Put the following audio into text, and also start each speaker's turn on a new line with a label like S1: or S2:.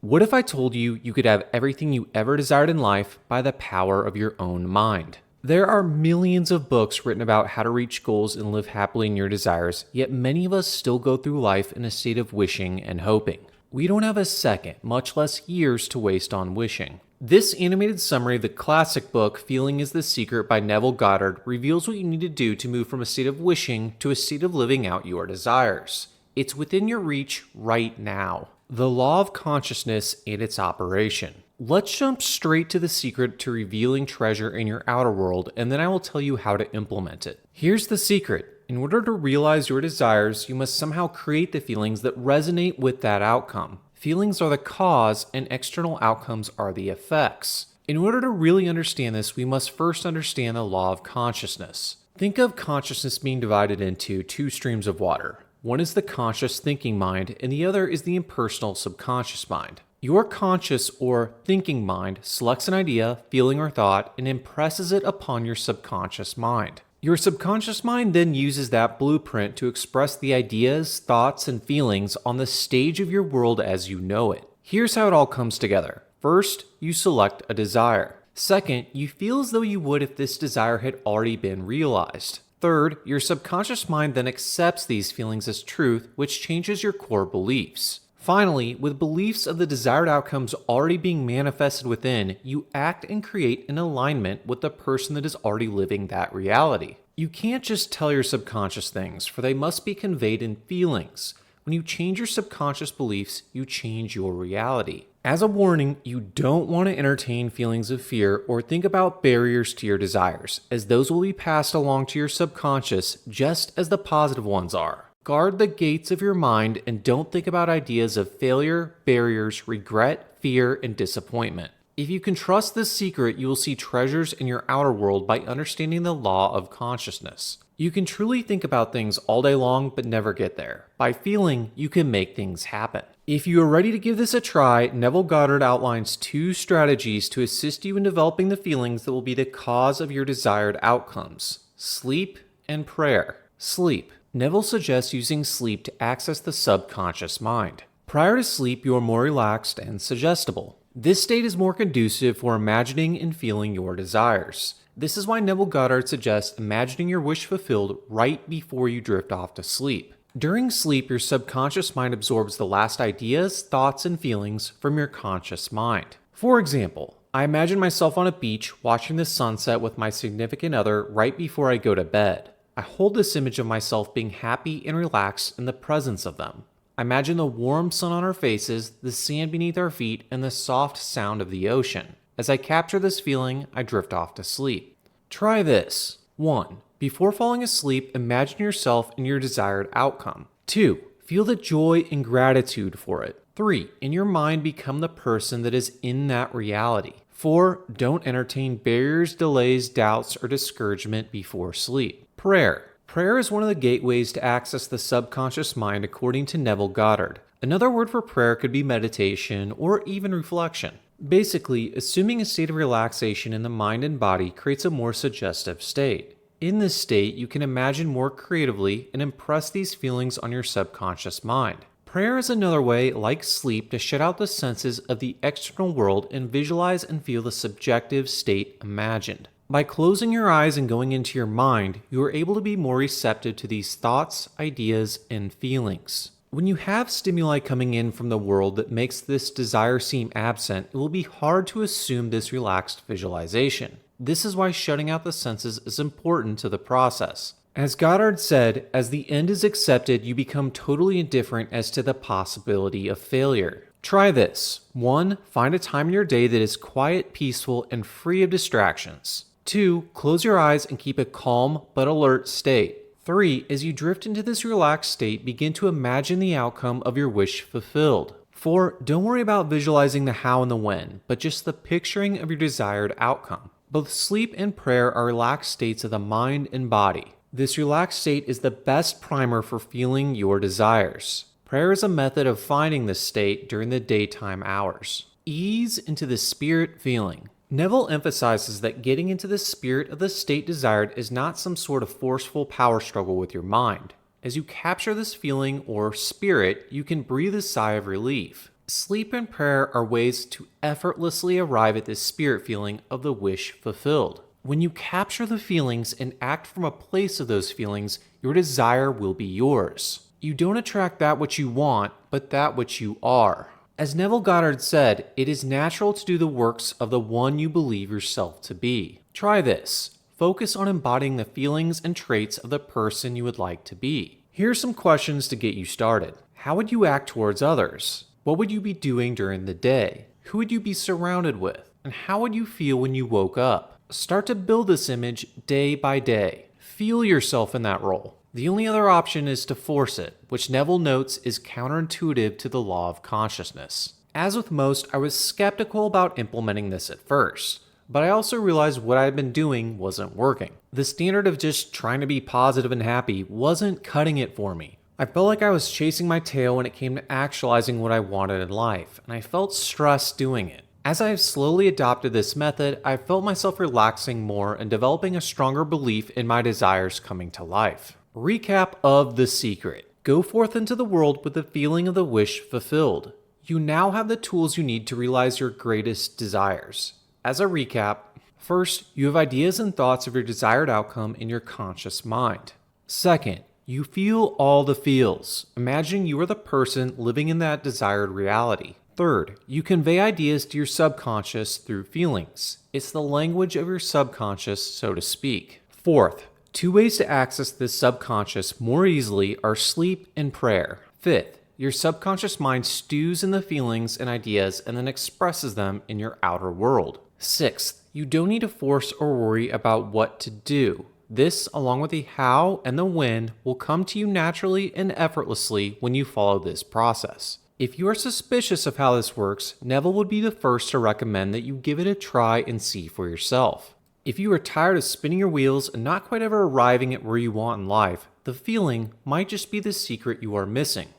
S1: What if I told you you could have everything you ever desired in life by the power of your own mind? There are millions of books written about how to reach goals and live happily in your desires, yet many of us still go through life in a state of wishing and hoping. We don't have a second, much less years, to waste on wishing. This animated summary of the classic book Feeling is the Secret by Neville Goddard reveals what you need to do to move from a state of wishing to a state of living out your desires. It's within your reach right now. The law of consciousness and its operation. Let's jump straight to the secret to revealing treasure in your outer world, and then I will tell you how to implement it. Here's the secret. In order to realize your desires, you must somehow create the feelings that resonate with that outcome. Feelings are the cause, and external outcomes are the effects. In order to really understand this, we must first understand the law of consciousness. Think of consciousness being divided into two streams of water. One is the conscious thinking mind, and the other is the impersonal subconscious mind. Your conscious or thinking mind selects an idea, feeling, or thought and impresses it upon your subconscious mind. Your subconscious mind then uses that blueprint to express the ideas, thoughts, and feelings on the stage of your world as you know it. Here's how it all comes together. First, you select a desire. Second, you feel as though you would if this desire had already been realized. Third, your subconscious mind then accepts these feelings as truth, which changes your core beliefs. Finally, with beliefs of the desired outcomes already being manifested within, you act and create in alignment with the person that is already living that reality. You can't just tell your subconscious things, for they must be conveyed in feelings. When you change your subconscious beliefs, you change your reality. As a warning, you don't want to entertain feelings of fear or think about barriers to your desires, as those will be passed along to your subconscious just as the positive ones are. Guard the gates of your mind and don't think about ideas of failure, barriers, regret, fear, and disappointment. If you can trust this secret, you will see treasures in your outer world by understanding the law of consciousness. You can truly think about things all day long but never get there. By feeling, you can make things happen. If you are ready to give this a try, Neville Goddard outlines 2 strategies to assist you in developing the feelings that will be the cause of your desired outcomes: sleep and prayer. Sleep. Neville suggests using sleep to access the subconscious mind. Prior to sleep, you are more relaxed and suggestible. This state is more conducive for imagining and feeling your desires. This is why Neville Goddard suggests imagining your wish fulfilled right before you drift off to sleep. During sleep, your subconscious mind absorbs the last ideas, thoughts, and feelings from your conscious mind. For example, I imagine myself on a beach watching the sunset with my significant other right before I go to bed. I hold this image of myself being happy and relaxed in the presence of them. I imagine the warm sun on our faces, the sand beneath our feet, and the soft sound of the ocean. As I capture this feeling, I drift off to sleep. Try this. 1. Before falling asleep, imagine yourself in your desired outcome. 2. Feel the joy and gratitude for it. 3. In your mind, become the person that is in that reality. 4. Don't entertain barriers, delays, doubts, or discouragement before sleep. Prayer. Prayer is one of the gateways to access the subconscious mind according to Neville Goddard. Another word for prayer could be meditation or even reflection. Basically, assuming a state of relaxation in the mind and body creates a more suggestive state. In this state, you can imagine more creatively and impress these feelings on your subconscious mind. Prayer is another way, like sleep, to shut out the senses of the external world and visualize and feel the subjective state imagined. By closing your eyes and going into your mind, you are able to be more receptive to these thoughts, ideas, and feelings. When you have stimuli coming in from the world that makes this desire seem absent, it will be hard to assume this relaxed visualization. This is why shutting out the senses is important to the process. As Goddard said, as the end is accepted, you become totally indifferent as to the possibility of failure. Try this. 1. Find a time in your day that is quiet, peaceful, and free of distractions. 2. Close your eyes and keep a calm but alert state. 3. As you drift into this relaxed state, begin to imagine the outcome of your wish fulfilled. 4. Don't worry about visualizing the how and the when, but just the picturing of your desired outcome. Both sleep and prayer are relaxed states of the mind and body. This relaxed state is the best primer for feeling your desires. Prayer is a method of finding this state during the daytime hours. Ease into the spirit feeling. Neville emphasizes that getting into the spirit of the state desired is not some sort of forceful power struggle with your mind. As you capture this feeling or spirit, you can breathe a sigh of relief. Sleep and prayer are ways to effortlessly arrive at this spirit feeling of the wish fulfilled. When you capture the feelings and act from a place of those feelings, your desire will be yours. You don't attract that which you want, but that which you are. As Neville Goddard said, it is natural to do the works of the one you believe yourself to be. Try this. Focus on embodying the feelings and traits of the person you would like to be. Here are some questions to get you started. How would you act towards others? What would you be doing during the day? Who would you be surrounded with? And how would you feel when you woke up? Start to build this image day by day. Feel yourself in that role. The only other option is to force it, which Neville notes is counterintuitive to the law of consciousness. As with most, I was skeptical about implementing this at first, but I also realized what I had been doing wasn't working. The standard of just trying to be positive and happy wasn't cutting it for me. I felt like I was chasing my tail when it came to actualizing what I wanted in life, and I felt stressed doing it. As I have slowly adopted this method, I felt myself relaxing more and developing a stronger belief in my desires coming to life. Recap of the secret. Go forth into the world with the feeling of the wish fulfilled. You now have the tools you need to realize your greatest desires. As a recap, first, you have ideas and thoughts of your desired outcome in your conscious mind. Second, you feel all the feels, imagining you are the person living in that desired reality. Third, you convey ideas to your subconscious through feelings. It's the language of your subconscious, so to speak. Fourth, 2 ways to access this subconscious more easily are sleep and prayer. Fifth, your subconscious mind stews in the feelings and ideas and then expresses them in your outer world. Sixth, you don't need to force or worry about what to do. This, along with the how and the when, will come to you naturally and effortlessly when you follow this process. If you are suspicious of how this works, Neville would be the first to recommend that you give it a try and see for yourself. If you are tired of spinning your wheels and not quite ever arriving at where you want in life, the feeling might just be the secret you are missing.